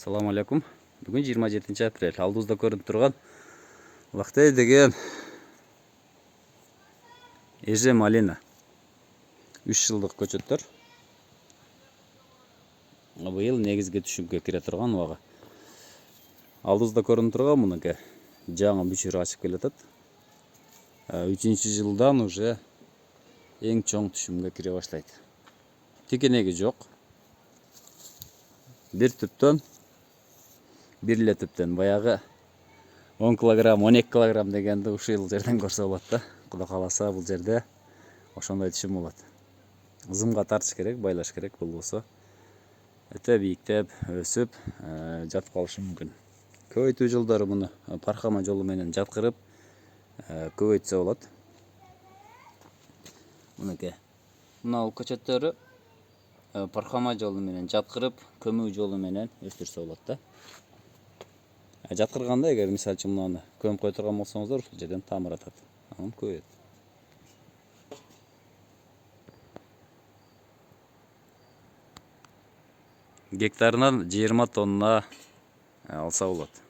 Assalamu alaikum. Бүгін 27 апрель. Алдыңызда көрініп тұрған Лақтай деген Эже Малина. 3 жылдық көчөттөр. Быйыл негизги түшүмгө кире турган убагы. Алдыңызда көрүнүп турган мунуке жаңы бүчүр ачып келатат. 3-нчы жылдан уже эң чоң түшүмгө кире баштайт. Тикенеги жок. Бир эле түптөн баягы 10 килограмм, 12 килограмм дегенди ушул жерден көрсө болот да. Кудай кааласа бул жерде ошондой түшүм болот. Зымга тартыш керек, байлаш керек, болбосо өтө бийиктеп, өсүп, жатып калышы мүмкүн. Көбөйтүү жолдору муну паркама жолу менен жаткырып көбөйтсө болот. Мынакей. Мына көчөттөрү паркама жолу менен жаткырып, көмүү жолу менен өстүрсө болот да. Жаткырганда эгер мисалы үчүн мынаны көмүп кое турган болсоңуздар, ушул жерден тамыратат. Анан көбөйөт. Гектарынан 20 тонна алса болот.